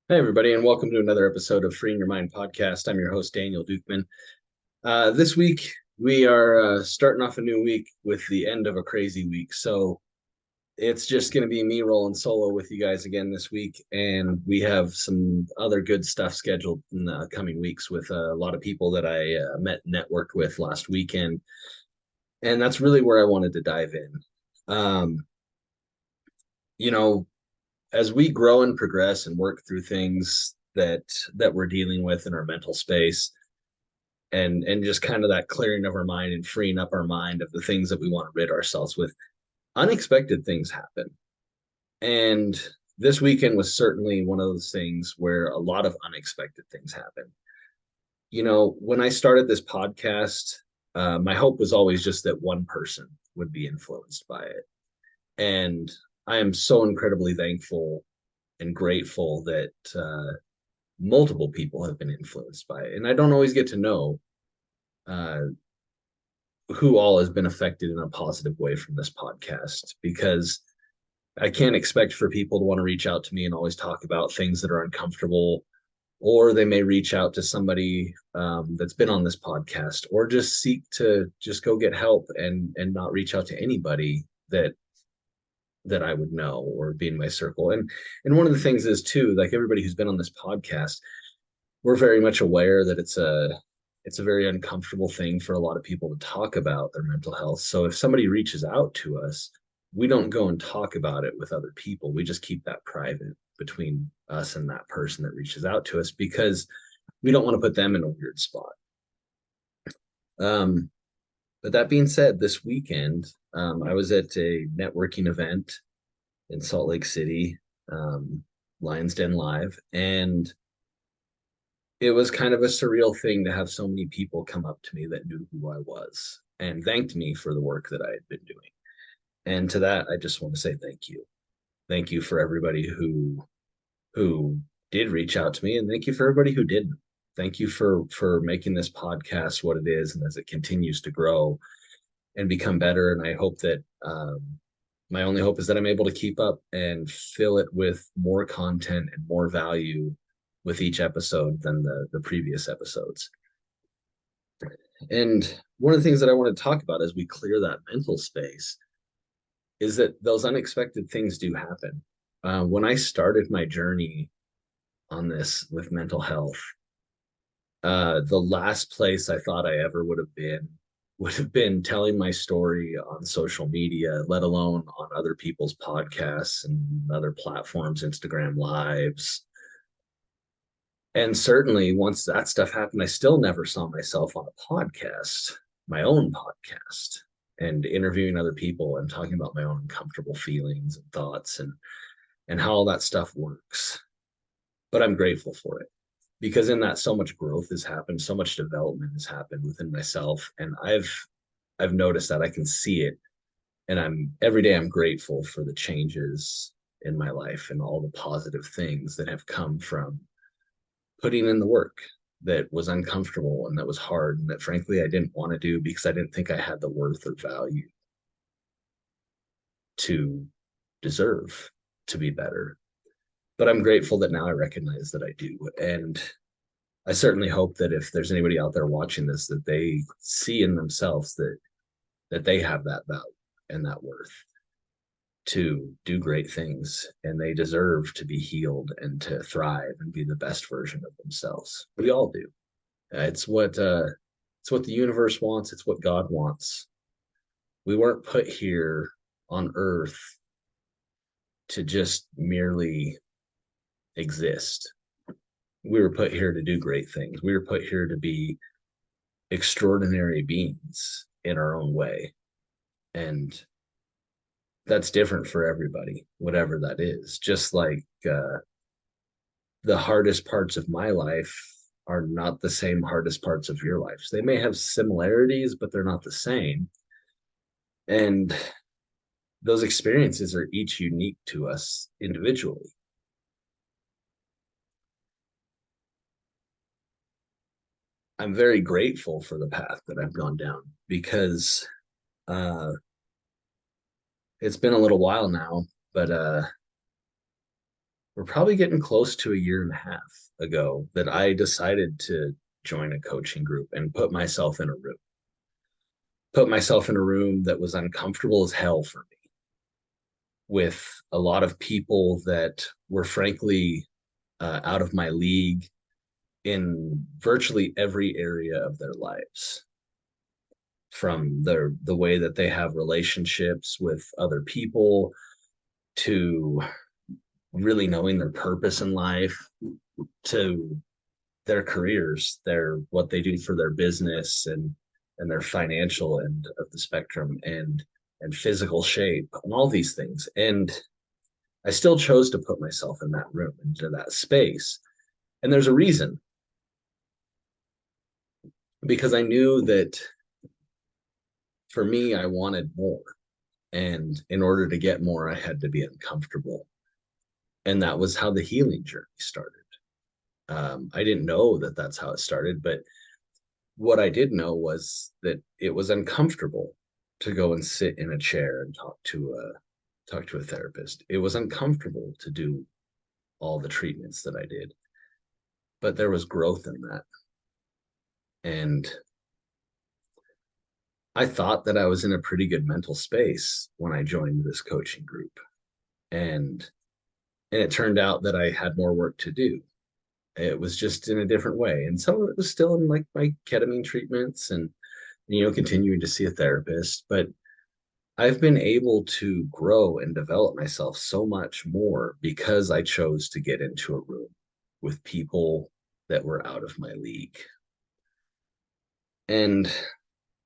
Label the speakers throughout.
Speaker 1: Hey, everybody, and welcome to another episode of Freeing Your Mind podcast. I'm your host, Daniel Dukeman. This week, we are starting off a new week with the end of a crazy week. So it's just going to be me rolling solo with you guys again this week. And we have some other good stuff scheduled in the coming weeks with a lot of people that I met and networked with last weekend. And that's really where I wanted to dive in. Um, you know, as we grow and progress and work through things that we're dealing with in our mental space and just kind of that clearing of our mind and freeing up our mind of the things that we want to rid ourselves with, unexpected things happen. And this weekend was certainly one of those things where a lot of unexpected things happen. When I started this podcast, my hope was always just that one person would be influenced by it. And I am so incredibly thankful and grateful that multiple people have been influenced by it. And I don't always get to know uh, who all has been affected in a positive way from this podcast because I can't expect for people to want to reach out to me and always talk about things that are uncomfortable, or they may reach out to somebody that's been on this podcast, or just seek to just go get help and not reach out to anybody that I would know or be in my circle. And one of the things is too, like everybody who's been on this podcast, we're very much aware that it's a very uncomfortable thing for a lot of people to talk about their mental health. So if somebody reaches out to us, we don't go and talk about it with other people. We just keep that private between us and that person that reaches out to us because we don't want to put them in a weird spot. Um, but that being said, this weekend, I was at a networking event in Salt Lake City, Lions Den Live, and it was kind of a surreal thing to have so many people come up to me that knew who I was and thanked me for the work that I had been doing. And to that, I just want to say thank you. Thank you for everybody who did reach out to me, and thank you for everybody who didn't. Thank you for making this podcast what it is, and as it continues to grow and become better. And I hope that my only hope is that I'm able to keep up and fill it with more content and more value with each episode than the previous episodes. And one of the things that I want to talk about as we clear that mental space is that those unexpected things do happen. When I started my journey on this with mental health, the last place I thought I ever would have been telling my story on social media, let alone on other people's podcasts and other platforms, Instagram lives. And certainly once that stuff happened, I still never saw myself on a podcast, my own podcast, and interviewing other people and talking about my own uncomfortable feelings and thoughts and how all that stuff works. But I'm grateful for it because in that so much growth has happened, so much development has happened within myself. And I've noticed that I can see it. And I'm every day I'm grateful for the changes in my life and all the positive things that have come from putting in the work that was uncomfortable and that was hard and that frankly I didn't want to do because I didn't think I had the worth or value to deserve to be better. But I'm grateful that now I recognize that I do. And I certainly hope that if there's anybody out there watching this, that they see in themselves that they have that value and that worth to do great things and they deserve to be healed and to thrive and be the best version of themselves. We all do. It's what the universe wants. It's what God wants. We weren't put here on earth to just merely exist. We were put here to do great things. We were put here to be extraordinary beings in our own way. And that's different for everybody, whatever that is. Just like the hardest parts of my life are not the same hardest parts of your life. They may have similarities, but they're not the same. And those experiences are each unique to us individually. I'm very grateful for the path that I've gone down because uh, it's been a little while now, but we're probably getting close to a year and a half ago that I decided to join a coaching group and put myself in a room that was uncomfortable as hell for me, with a lot of people that were frankly out of my league in virtually every area of their lives, from the way that they have relationships with other people to really knowing their purpose in life to their careers, their what they do for their business and their financial end of the spectrum and physical shape and all these things. And I still chose to put myself in that room, into that space. And there's a reason, because I knew that for me, I wanted more. And in order to get more, I had to be uncomfortable. And that was how the healing journey started. I didn't know that that's how it started, but what I did know was that it was uncomfortable to go and sit in a chair and talk to a therapist. It was uncomfortable to do all the treatments that I did, but there was growth in that. And I thought that I was in a pretty good mental space when I joined this coaching group. And it turned out that I had more work to do. It was just in a different way. And some of it was still in like my ketamine treatments and continuing to see a therapist, but I've been able to grow and develop myself so much more because I chose to get into a room with people that were out of my league. And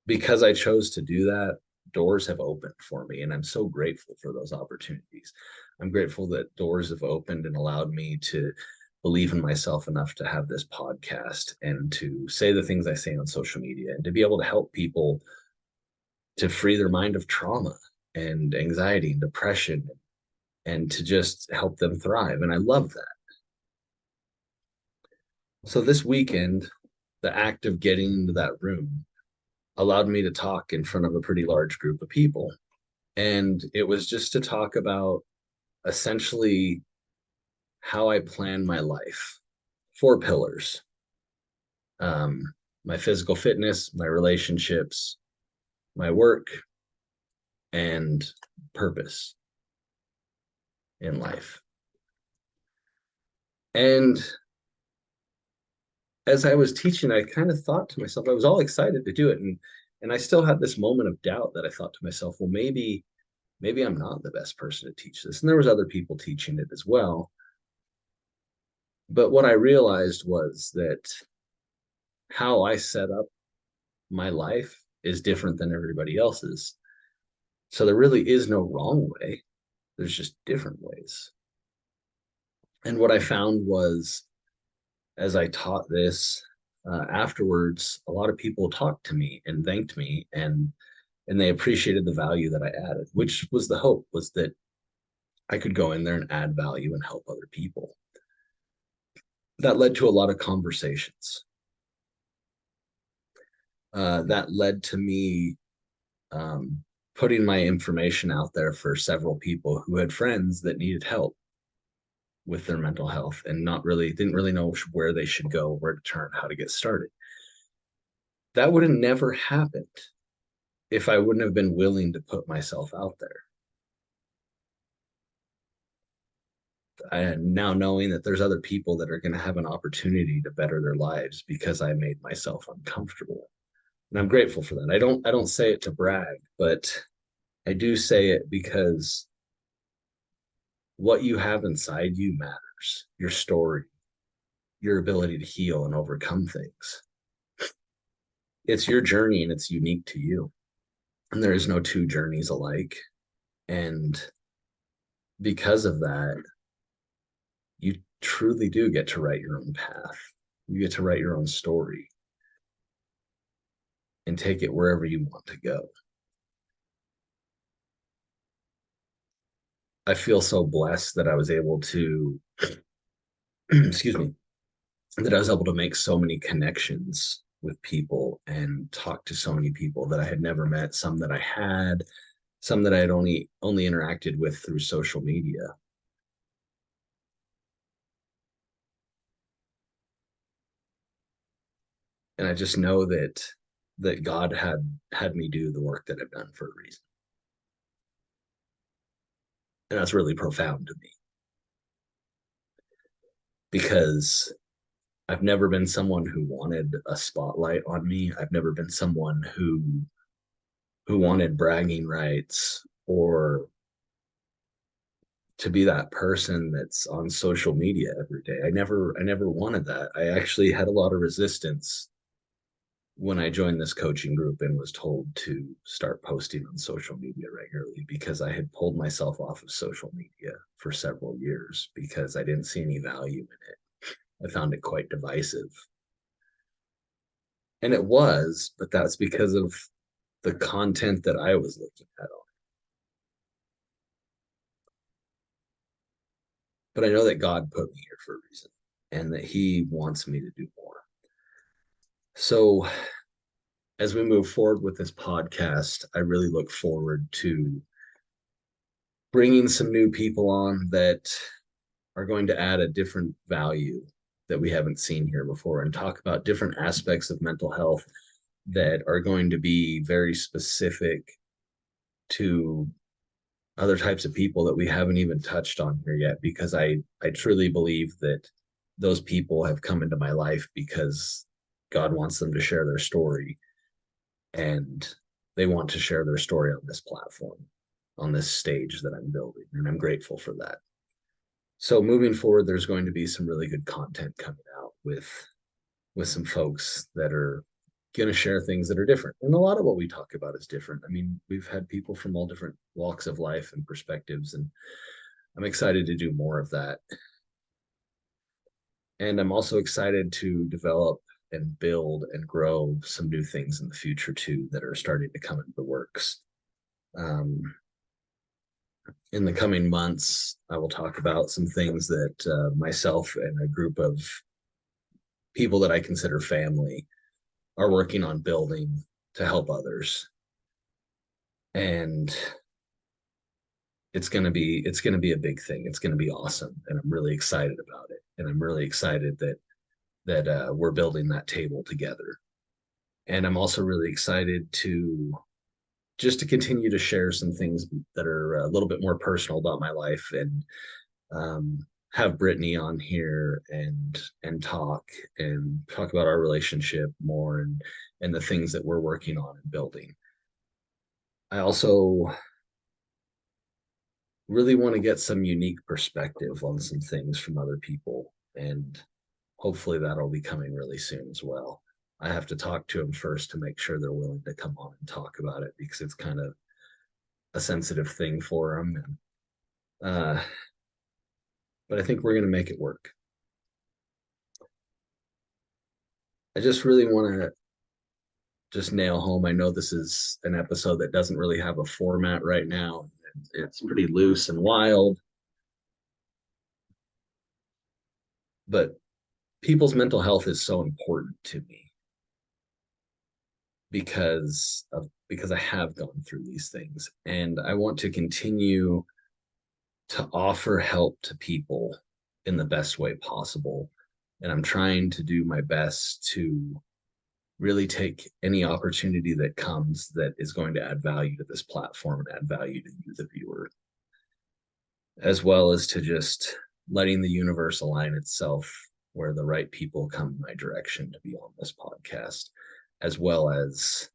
Speaker 1: because I chose to do that, doors have opened for me. And I'm so grateful for those opportunities. I'm grateful that doors have opened and allowed me to believe in myself enough to have this podcast and to say the things I say on social media and to be able to help people to free their mind of trauma and anxiety and depression and to just help them thrive. And I love that. So this weekend, the act of getting into that room allowed me to talk in front of a pretty large group of people. And it was just to talk about essentially how I plan my life. 4 pillars: my physical fitness, my relationships, my work, and purpose in life. And as I was teaching, I kind of thought to myself, I was all excited to do it. And I still had this moment of doubt that I thought to myself, well, maybe I'm not the best person to teach this. And there was other people teaching it as well. But what I realized was that how I set up my life is different than everybody else's. So there really is no wrong way. There's just different ways. And what I found was, as I taught this, afterwards, a lot of people talked to me and thanked me, and they appreciated the value that I added, which was the hope, was that I could go in there and add value and help other people. That led to a lot of conversations. That led to me putting my information out there for several people who had friends that needed help with their mental health and didn't really know where they should go, where to turn, how to get started. That would have never happened if I wouldn't have been willing to put myself out there. And now knowing that there's other people that are going to have an opportunity to better their lives because I made myself uncomfortable. And I'm grateful for that. I don't say it to brag, but I do say it because what you have inside you matters. Your story, your ability to heal and overcome things. It's your journey and it's unique to you. And there is no two journeys alike. And because of that, you truly do get to write your own path. You get to write your own story and take it wherever you want to go. I feel so blessed that I was able to, excuse me, that I was able to make so many connections with people and talk to so many people that I had never met, some that I had, some that I had only interacted with through social media. And I just know that God had me do the work that I've done for a reason. And that's really profound to me because I've never been someone who wanted a spotlight on me. I've never been someone who wanted bragging rights or to be that person that's on social media every day. I never wanted that. I actually had a lot of resistance when I joined this coaching group and was told to start posting on social media regularly because I had pulled myself off of social media for several years because I didn't see any value in it. I found it quite divisive. And it was, but that's because of the content that I was looking at on. But I know that God put me here for a reason and that He wants me to do more. So as we move forward with this podcast, I really look forward to bringing some new people on that are going to add a different value that we haven't seen here before and talk about different aspects of mental health that are going to be very specific to other types of people that we haven't even touched on here yet because I truly believe that those people have come into my life because God wants them to share their story and they want to share their story on this platform, on this stage that I'm building, and I'm grateful for that. So moving forward, there's going to be some really good content coming out with some folks that are going to share things that are different. And a lot of what we talk about is different. I mean, we've had people from all different walks of life and perspectives, and I'm excited to do more of that. And I'm also excited to develop and build and grow some new things in the future too that are starting to come into the works. Um, in the coming months, I will talk about some things that myself and a group of people that I consider family are working on building to help others. And it's going to be a big thing. It's going to be awesome, and I'm really excited about it. And I'm really excited that we're building that table together. And I'm also really excited to just to continue to share some things that are a little bit more personal about my life and um, have Brittany on here and talk about our relationship more and the things that we're working on and building. I also really want to get some unique perspective on some things from other people, and hopefully that'll be coming really soon as well. I have to talk to them first to make sure they're willing to come on and talk about it because it's kind of a sensitive thing for them. Uh, but I think we're going to make it work. I just really want to just nail home. I know this is an episode that doesn't really have a format right now. It's pretty loose and wild, but people's mental health is so important to me because I have gone through these things and I want to continue to offer help to people in the best way possible. And I'm trying to do my best to really take any opportunity that comes that is going to add value to this platform and add value to you, the viewer, as well as to just letting the universe align itself where the right people come my direction to be on this podcast, as well as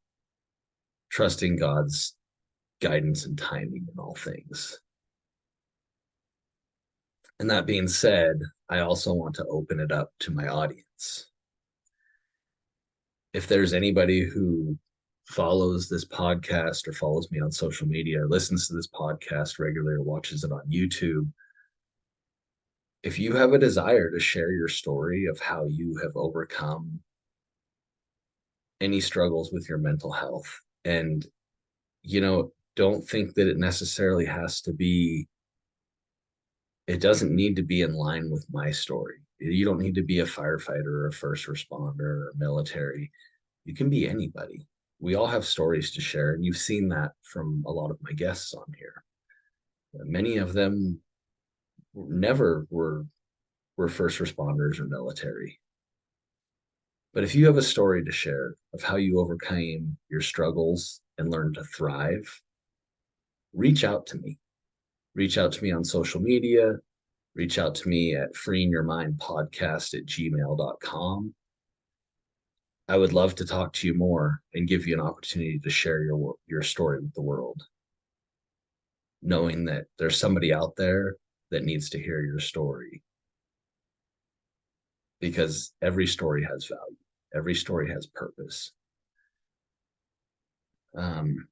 Speaker 1: trusting God's guidance and timing in all things. And that being said, I also want to open it up to my audience. If there's anybody who follows this podcast or follows me on social media or listens to this podcast regularly or watches it on YouTube, if you have a desire to share your story of how you have overcome any struggles with your mental health, and don't think that it necessarily has to be, it doesn't need to be in line with my story. You don't need to be a firefighter or a first responder or military. You can be anybody. We all have stories to share, and you've seen that from a lot of my guests on here. Many of them never were first responders or military, But if you have a story to share of how you overcame your struggles and learned to thrive, reach out to me. Reach out to me on social media. Reach out to me at freeingyourmindpodcast@gmail.com. I would love to talk to you more and give you an opportunity to share your story with the world, knowing that there's somebody out there that needs to hear your story, because every story has value. Every story has purpose. It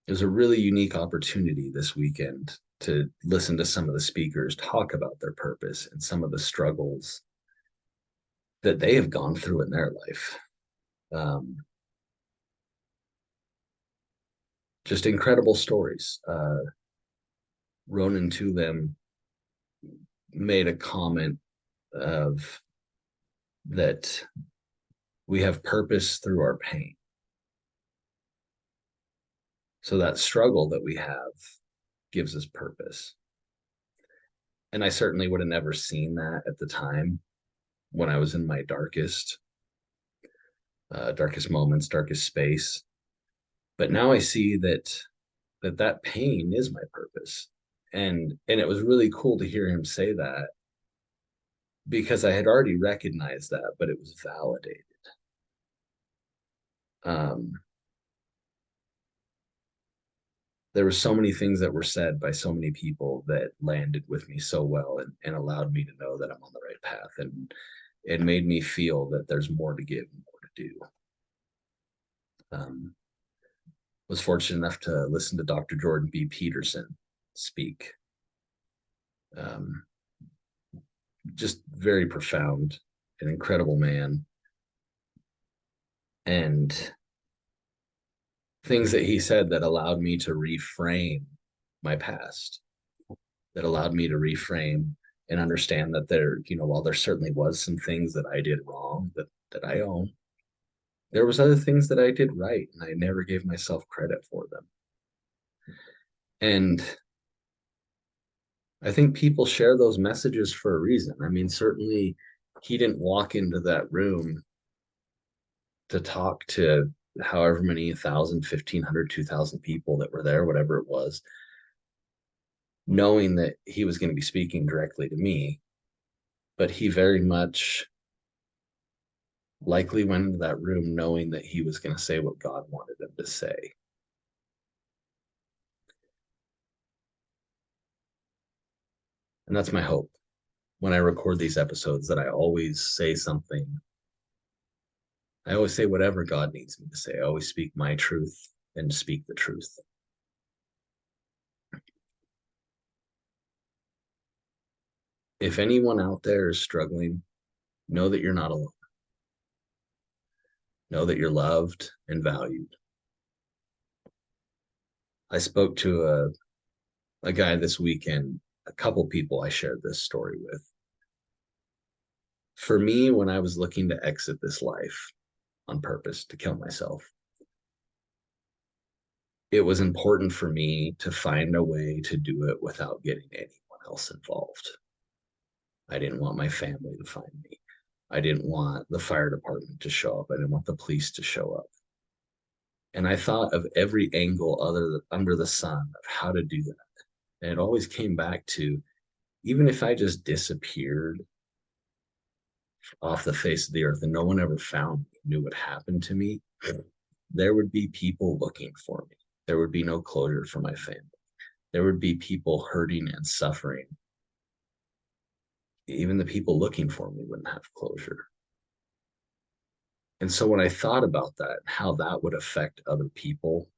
Speaker 1: was a really unique opportunity this weekend to listen to some of the speakers talk about their purpose and some of the struggles that they have gone through in their life. Just incredible stories. Ronan to them made a comment of that we have purpose through our pain. So that struggle that we have gives us purpose. And I certainly would have never seen that at the time when I was in my darkest moments, darkest space. But now I see that pain is my purpose. And it was really cool to hear him say that, because I had already recognized that, but it was validated. Um, there were so many things that were said by so many people that landed with me so well, and allowed me to know that I'm on the right path. And it made me feel that there's more to give, more to do. Was fortunate enough to listen to Dr. Jordan B. Peterson speak. Just very profound, an incredible man. And things that he said that allowed me to reframe my past, that allowed me to reframe and understand that while there certainly was some things that I did wrong that I own, there was other things that I did right, and I never gave myself credit for them. And I think people share those messages for a reason. I mean, certainly he didn't walk into that room to talk to however many 1,000, 1,500, 2,000 people that were there, whatever it was, knowing that he was going to be speaking directly to me. But he very much likely went into that room knowing that he was going to say what God wanted him to say. And that's my hope when I record these episodes, that I always say something. I always say whatever God needs me to say. I always speak my truth and speak the truth. If anyone out there is struggling, know that you're not alone. Know that you're loved and valued. I spoke to a guy this weekend, a couple people I shared this story with. For me, when I was looking to exit this life on purpose, to kill myself, it was important for me to find a way to do it without getting anyone else involved. I didn't want my family to find me. I didn't want the fire department to show up. I didn't want the police to show up. And I thought of every angle under the sun of how to do that. And it always came back to, even if I just disappeared off the face of the earth and no one ever found me, knew what happened to me, there would be people looking for me. There would be no closure for my family. There would be people hurting and suffering. Even the people looking for me wouldn't have closure. And so when I thought about that, how that would affect other people,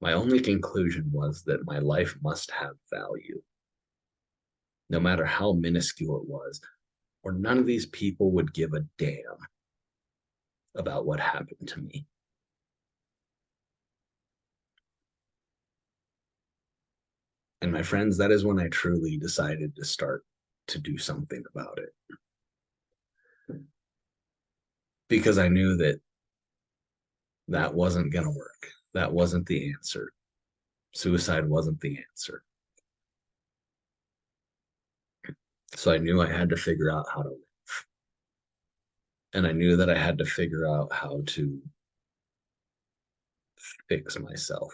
Speaker 1: my only conclusion was that my life must have value, no matter how minuscule it was, or none of these people would give a damn about what happened to me. And my friends, that is when I truly decided to start to do something about it. Because I knew that wasn't going to work. That wasn't the answer. Suicide wasn't the answer. So I knew I had to figure out how to live. And I knew that I had to figure out how to fix myself,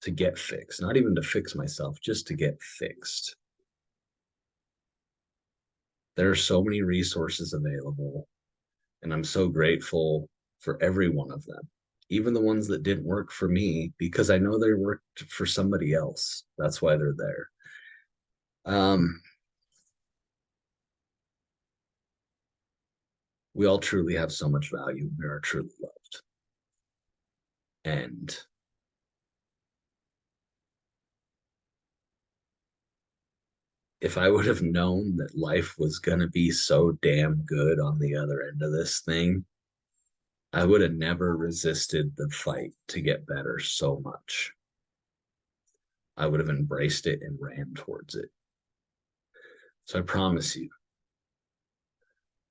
Speaker 1: to get fixed, not even to fix myself, just to get fixed. There are so many resources available, and I'm so grateful for every one of them, even the ones that didn't work for me, because I know they worked for somebody else. That's why they're there. Um, we all truly have so much value. We are truly loved. And if I would have known that life was going to be so damn good on the other end of this thing, I would have never resisted the fight to get better so much. I would have embraced it and ran towards it. So I promise you,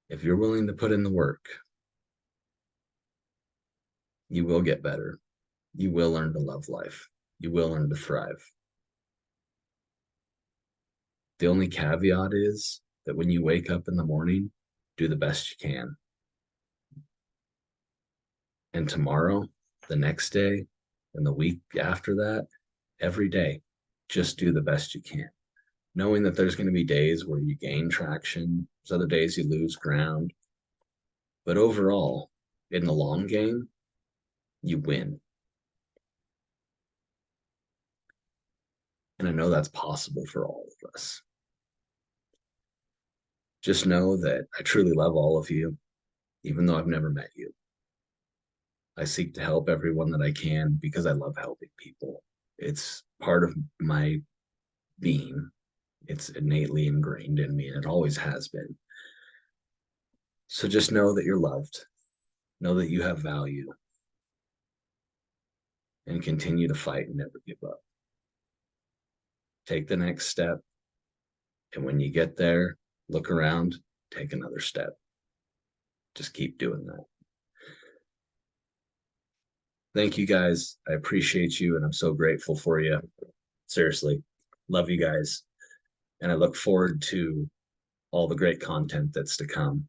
Speaker 1: if you're willing to put in the work, you will get better. You will learn to love life. You will learn to thrive. The only caveat is that when you wake up in the morning, do the best you can. And tomorrow, the next day, and the week after that, every day, just do the best you can. Knowing that there's going to be days where you gain traction, there's other days you lose ground. But overall, in the long game, you win. And I know that's possible for all of us. Just know that I truly love all of you, even though I've never met you. I seek to help everyone that I can because I love helping people. It's part of my being. It's innately ingrained in me, and it always has been. So just know that you're loved. Know that you have value, and continue to fight and never give up. Take the next step. And when you get there, look around, take another step. Just keep doing that. Thank you guys. I appreciate you, and I'm so grateful for you. Seriously, love you guys. And I look forward to all the great content that's to come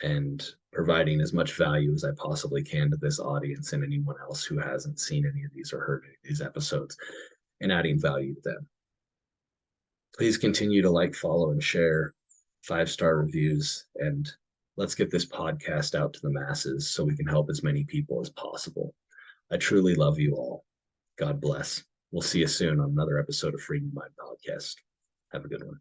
Speaker 1: and providing as much value as I possibly can to this audience and anyone else who hasn't seen any of these or heard any of these episodes, and adding value to them. Please continue to like, follow, and share, 5-star reviews, and let's get this podcast out to the masses so we can help as many people as possible. I truly love you all. God bless. We'll see you soon on another episode of Freeing Your Mind Podcast. Have a good one.